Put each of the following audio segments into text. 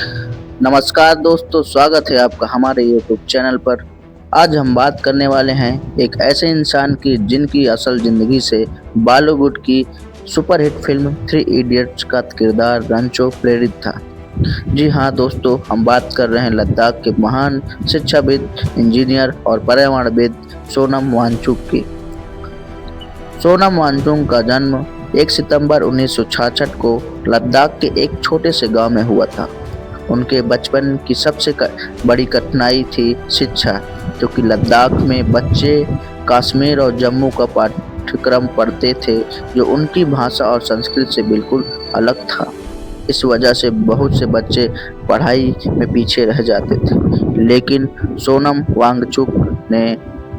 नमस्कार दोस्तों, स्वागत है आपका हमारे यूट्यूब चैनल पर। आज हम बात करने वाले हैं एक ऐसे इंसान की जिनकी असल ज़िंदगी से बॉलीवुड की सुपरहिट फिल्म थ्री इडियट्स का किरदार रंचो प्रेरित था। जी हाँ दोस्तों, हम बात कर रहे हैं लद्दाख के महान शिक्षाविद, इंजीनियर और पर्यावरणविद सोनम वांगचुक की। सोनम वांगचुक का जन्म 1 सितंबर 1966 को लद्दाख के एक छोटे से गांव में हुआ था। उनके बचपन की सबसे बड़ी कठिनाई थी शिक्षा, क्योंकि लद्दाख में बच्चे कश्मीर और जम्मू का पाठ्यक्रम पढ़ते थे जो उनकी भाषा और संस्कृति से बिल्कुल अलग था। इस वजह से बहुत से बच्चे पढ़ाई में पीछे रह जाते थे, लेकिन सोनम वांगचुक ने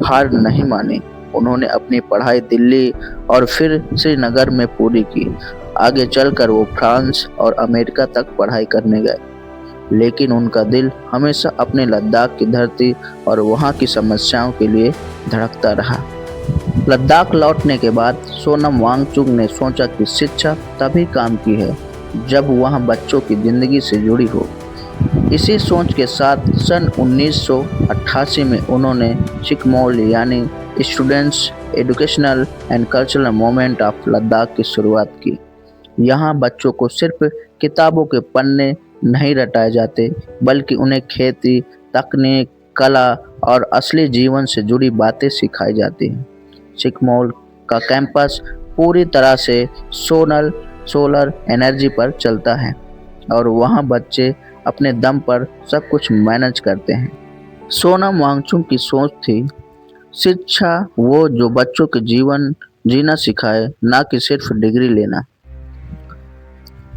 हार नहीं मानी। उन्होंने अपनी पढ़ाई दिल्ली और फिर श्रीनगर में पूरी की। आगे चलकर वो फ्रांस और अमेरिका तक पढ़ाई करने गए, लेकिन उनका दिल हमेशा अपने लद्दाख की धरती और वहाँ की समस्याओं के लिए धड़कता रहा। लद्दाख लौटने के बाद सोनम वांगचुक ने सोचा कि शिक्षा तभी काम की है जब वहाँ बच्चों की ज़िंदगी से जुड़ी हो। इसी सोच के साथ सन 1988 में उन्होंने चिकमौल यानी students educational and cultural movement of Ladakh की शुरुआत की। यहाँ बच्चों को सिर्फ किताबों के पन्ने नहीं रटाए जाते, बल्कि उन्हें खेती, तकनीक, कला और असली जीवन से जुड़ी बातें सिखाई जाती हैं। चिकमौल का कैंपस पूरी तरह से सोलर एनर्जी पर चलता है और वहाँ बच्चे अपने दम पर सब कुछ मैनेज करते हैं। सोनम वांगचुक की सोच थी, शिक्षा वो जो बच्चों के जीवन जीना सिखाए, ना कि सिर्फ डिग्री लेना।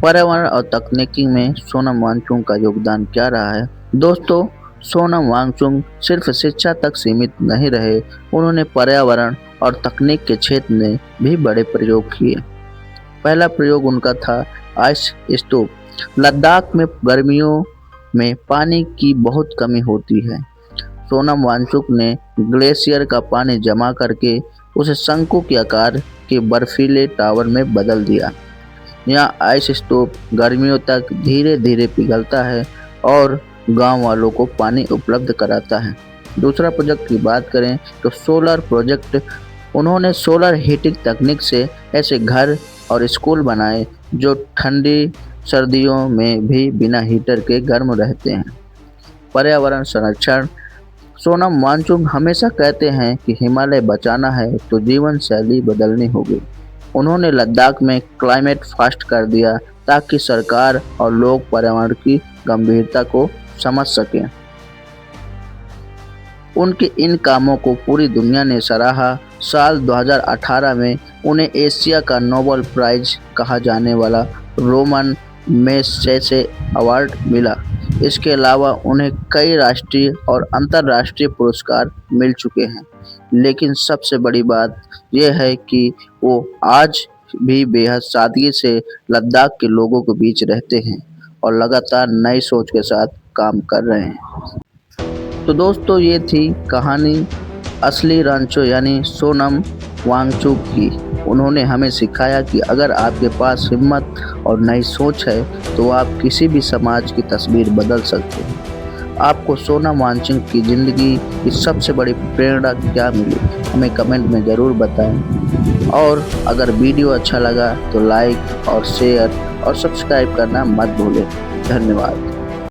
पर्यावरण और तकनीकी में सोनम वांगचुक का योगदान क्या रहा है? दोस्तों, सोनम वांगचुक सिर्फ शिक्षा तक सीमित नहीं रहे, उन्होंने पर्यावरण और तकनीक के क्षेत्र में भी बड़े प्रयोग किए। पहला प्रयोग उनका था आइस स्टोव। लद्दाख में गर्मियों में पानी की बहुत कमी होती है। सोनम वांगचुक ने ग्लेशियर का पानी जमा करके उसे शंकु के आकार के बर्फीले टावर में बदल दिया। यहाँ आइस स्टोव गर्मियों तक धीरे धीरे पिघलता है और गांव वालों को पानी उपलब्ध कराता है। दूसरा प्रोजेक्ट की बात करें तो सोलर प्रोजेक्ट। उन्होंने सोलर हीटिंग तकनीक से ऐसे घर और स्कूल बनाए जो ठंडी सर्दियों में भी बिना हीटर के गर्म रहते हैं। पर्यावरण संरक्षण। सोनम वांगचुक हमेशा कहते हैं कि हिमालय बचाना है तो जीवन शैली बदलनी होगी। उन्होंने लद्दाख में क्लाइमेट फास्ट कर दिया ताकि सरकार और लोग पर्यावरण की गंभीरता को समझ सकें। उनके इन कामों को पूरी दुनिया ने सराहा। साल 2018 में उन्हें एशिया का नोबेल प्राइज कहा जाने वाला रोमन मैग्सेसे अवार्ड मिला। इसके अलावा उन्हें कई राष्ट्रीय और अंतर्राष्ट्रीय पुरस्कार मिल चुके हैं, लेकिन सबसे बड़ी बात यह है कि वो आज भी बेहद सादगी से लद्दाख के लोगों के बीच रहते हैं और लगातार नई सोच के साथ काम कर रहे हैं। तो दोस्तों, ये थी कहानी असली रंचो यानी सोनम वांगचुक की। उन्होंने हमें सिखाया कि अगर आपके पास हिम्मत और नई सोच है तो आप किसी भी समाज की तस्वीर बदल सकते हैं। आपको सोनम वांगचुक की ज़िंदगी की सबसे बड़ी प्रेरणा क्या मिली, हमें कमेंट में ज़रूर बताएं। और अगर वीडियो अच्छा लगा तो लाइक और शेयर और सब्सक्राइब करना मत भूलें। धन्यवाद।